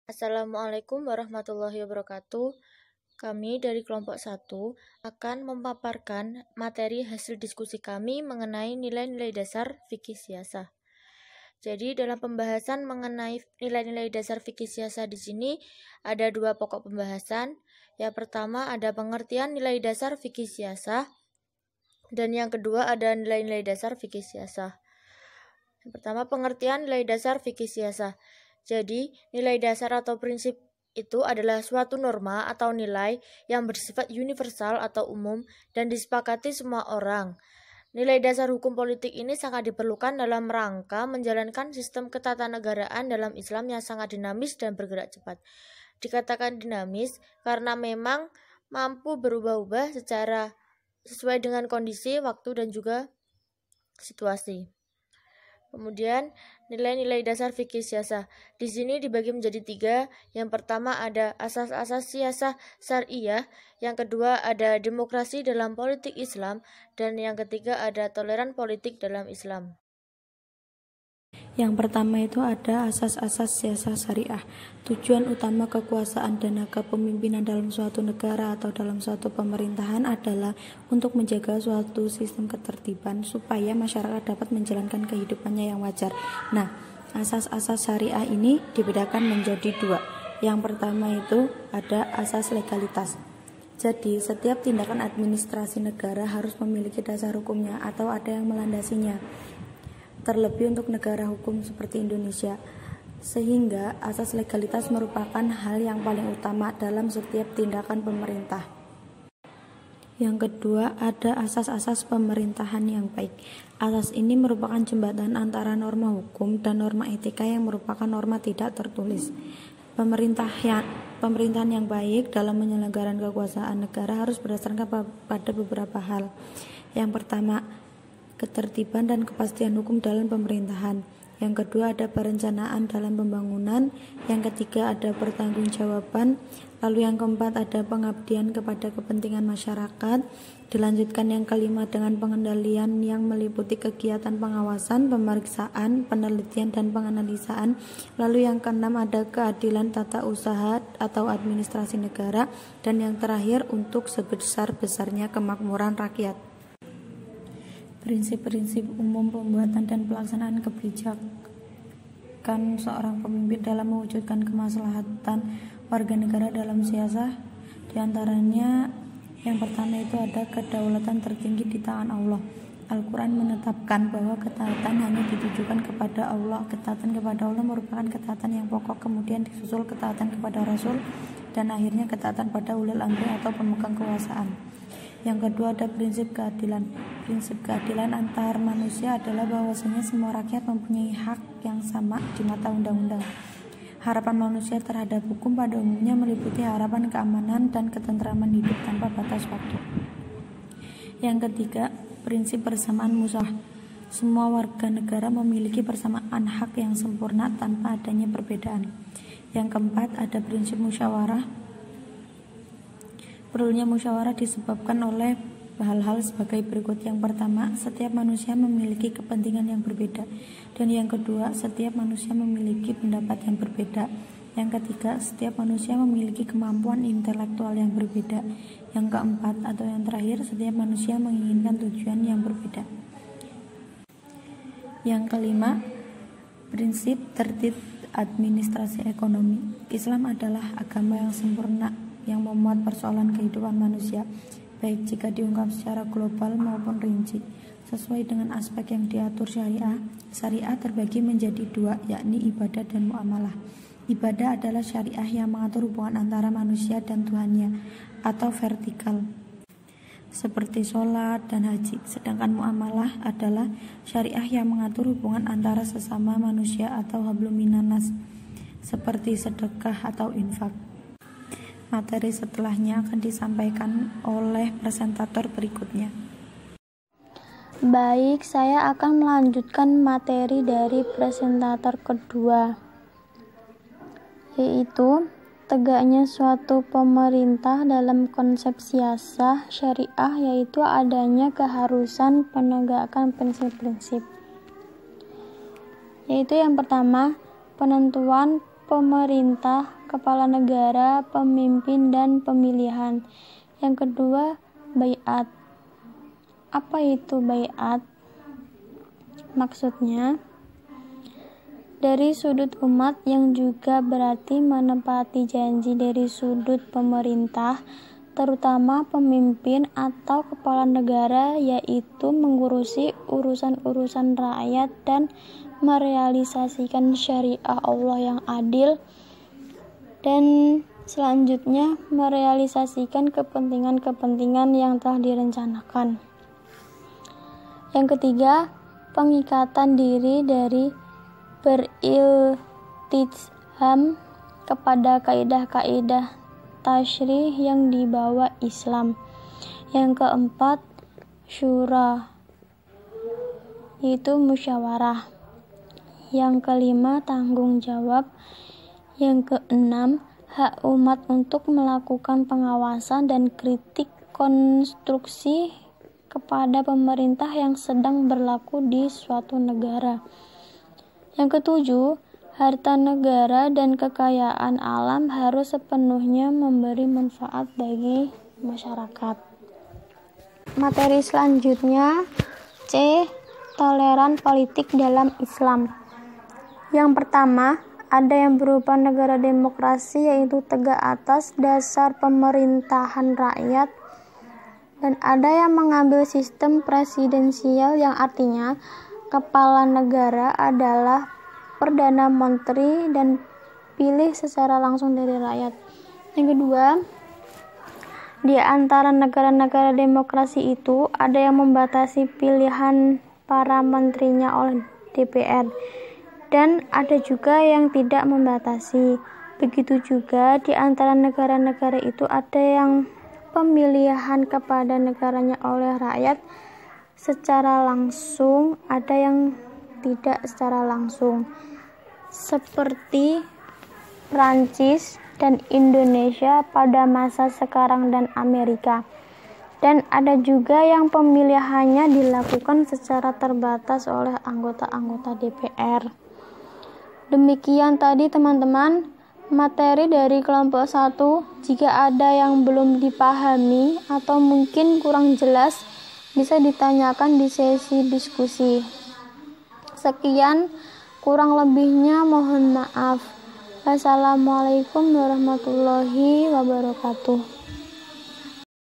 Assalamualaikum warahmatullahi wabarakatuh. Kami dari kelompok 1 akan memaparkan materi hasil diskusi kami mengenai nilai-nilai dasar fikih siasah. Jadi dalam pembahasan mengenai nilai-nilai dasar fikih siasah di sini ada 2 pokok pembahasan. Yang pertama ada pengertian nilai dasar fikih siasah dan yang kedua ada nilai-nilai dasar fikih siasah. Yang pertama pengertian nilai dasar fikih siasah. Jadi, nilai dasar atau prinsip itu adalah suatu norma atau nilai yang bersifat universal atau umum dan disepakati semua orang. Nilai dasar hukum politik ini sangat diperlukan dalam rangka menjalankan sistem ketatanegaraan dalam Islam yang sangat dinamis dan bergerak cepat. Dikatakan dinamis karena memang mampu berubah-ubah secara sesuai dengan kondisi, waktu, dan juga situasi. Kemudian nilai-nilai dasar fikih siasah. Di sini dibagi menjadi 3. Yang pertama ada asas-asas siasah syariah, yang kedua ada demokrasi dalam politik Islam, dan yang ketiga ada toleran politik dalam Islam. Yang pertama itu ada asas-asas siasah syariah. Tujuan utama kekuasaan dan kepemimpinan dalam suatu negara atau dalam suatu pemerintahan adalah untuk menjaga suatu sistem ketertiban supaya masyarakat dapat menjalankan kehidupannya yang wajar. Nah, asas-asas syariah ini dibedakan menjadi 2. Yang pertama itu ada asas legalitas. Jadi, setiap tindakan administrasi negara harus memiliki dasar hukumnya atau ada yang melandasinya. Terlebih untuk negara hukum seperti Indonesia, sehingga asas legalitas merupakan hal yang paling utama dalam setiap tindakan pemerintah. Yang kedua ada asas-asas pemerintahan yang baik. Asas ini merupakan jembatan antara norma hukum dan norma etika yang merupakan norma tidak tertulis. Pemerintahan yang baik dalam penyelenggaraan kekuasaan negara harus berdasarkan pada beberapa hal. Yang pertama, ketertiban dan kepastian hukum dalam pemerintahan. Yang kedua ada perencanaan dalam pembangunan. Yang ketiga ada pertanggungjawaban. Lalu yang keempat ada pengabdian kepada kepentingan masyarakat. Dilanjutkan yang kelima dengan pengendalian yang meliputi kegiatan pengawasan, pemeriksaan, penelitian dan penganalisaan. Lalu yang keenam ada keadilan tata usaha atau administrasi negara. Dan yang terakhir untuk sebesar-besarnya kemakmuran rakyat. Prinsip-prinsip umum pembuatan dan pelaksanaan kebijakan seorang pemimpin dalam mewujudkan kemaslahatan warga negara dalam siasah, diantaranya yang pertama itu ada kedaulatan tertinggi di tangan Allah. Al-Quran menetapkan bahwa ketaatan hanya ditujukan kepada Allah. Ketaatan kepada Allah merupakan ketaatan yang pokok, kemudian disusul ketaatan kepada Rasul, dan akhirnya ketaatan pada ulil amri atau pemegang kekuasaan. Yang kedua ada prinsip keadilan. Prinsip keadilan antar manusia adalah bahwasanya semua rakyat mempunyai hak yang sama di mata undang-undang. Harapan manusia terhadap hukum pada umumnya meliputi harapan keamanan dan ketentraman hidup tanpa batas waktu. Yang ketiga, prinsip persamaan musyawarah. Semua warga negara memiliki persamaan hak yang sempurna tanpa adanya perbedaan. Yang keempat, ada prinsip musyawarah. Perlunya musyawarah disebabkan oleh hal-hal sebagai berikut. Yang pertama, setiap manusia memiliki kepentingan yang berbeda. Dan yang kedua, setiap manusia memiliki pendapat yang berbeda. Yang ketiga, setiap manusia memiliki kemampuan intelektual yang berbeda. Yang keempat atau yang terakhir, setiap manusia menginginkan tujuan yang berbeda. Yang kelima, prinsip tertib administrasi ekonomi. Islam adalah agama yang sempurna yang memuat persoalan kehidupan manusia, baik jika diungkap secara global maupun rinci. Sesuai dengan aspek yang diatur syariah, syariah terbagi menjadi 2, yakni ibadah dan muamalah. Ibadah adalah syariah yang mengatur hubungan antara manusia dan Tuhannya, atau vertikal, seperti sholat dan haji. Sedangkan muamalah adalah syariah yang mengatur hubungan antara sesama manusia atau hablum minan nas, seperti sedekah atau infak. Materi setelahnya akan disampaikan oleh presentator berikutnya. Baik, saya akan melanjutkan materi dari presentator kedua, yaitu tegaknya suatu pemerintah dalam konsep siasah syariah, yaitu adanya keharusan penegakan prinsip-prinsip. Yaitu yang pertama, penentuan pemerintah kepala negara, pemimpin, dan pemilihan. Yang kedua, baiat. Apa itu baiat? Maksudnya, dari sudut umat yang juga berarti menepati janji dari sudut pemerintah, terutama pemimpin atau kepala negara, yaitu mengurusi urusan-urusan rakyat dan merealisasikan syariah Allah yang adil, dan selanjutnya merealisasikan kepentingan-kepentingan yang telah direncanakan. Yang ketiga, pengikatan diri dari beriltizam kepada kaidah-kaidah tasyri' yang dibawa Islam. Yang keempat, syura, yaitu musyawarah. Yang kelima, tanggung jawab. Yang keenam, hak umat untuk melakukan pengawasan dan kritik konstruksi kepada pemerintah yang sedang berlaku di suatu negara. Yang ketujuh, harta negara dan kekayaan alam harus sepenuhnya memberi manfaat bagi masyarakat. Materi selanjutnya, C. Toleran politik dalam Islam. Yang pertama, ada yang berupa negara demokrasi, yaitu tegak atas dasar pemerintahan rakyat, dan ada yang mengambil sistem presidensial, yang artinya kepala negara adalah Perdana Menteri dan pilih secara langsung dari rakyat. Yang kedua, di antara negara-negara demokrasi itu ada yang membatasi pilihan para menterinya oleh DPR, dan ada juga yang tidak membatasi. Begitu juga di antara negara-negara itu ada yang pemilihan kepada negaranya oleh rakyat secara langsung, ada yang tidak secara langsung, seperti Prancis dan Indonesia pada masa sekarang dan Amerika. Dan ada juga yang pemilihannya dilakukan secara terbatas oleh anggota-anggota DPR. Demikian tadi teman-teman materi dari kelompok 1. Jika ada yang belum dipahami atau mungkin kurang jelas, bisa ditanyakan di sesi diskusi. Sekian, kurang lebihnya mohon maaf. Wassalamualaikum warahmatullahi wabarakatuh.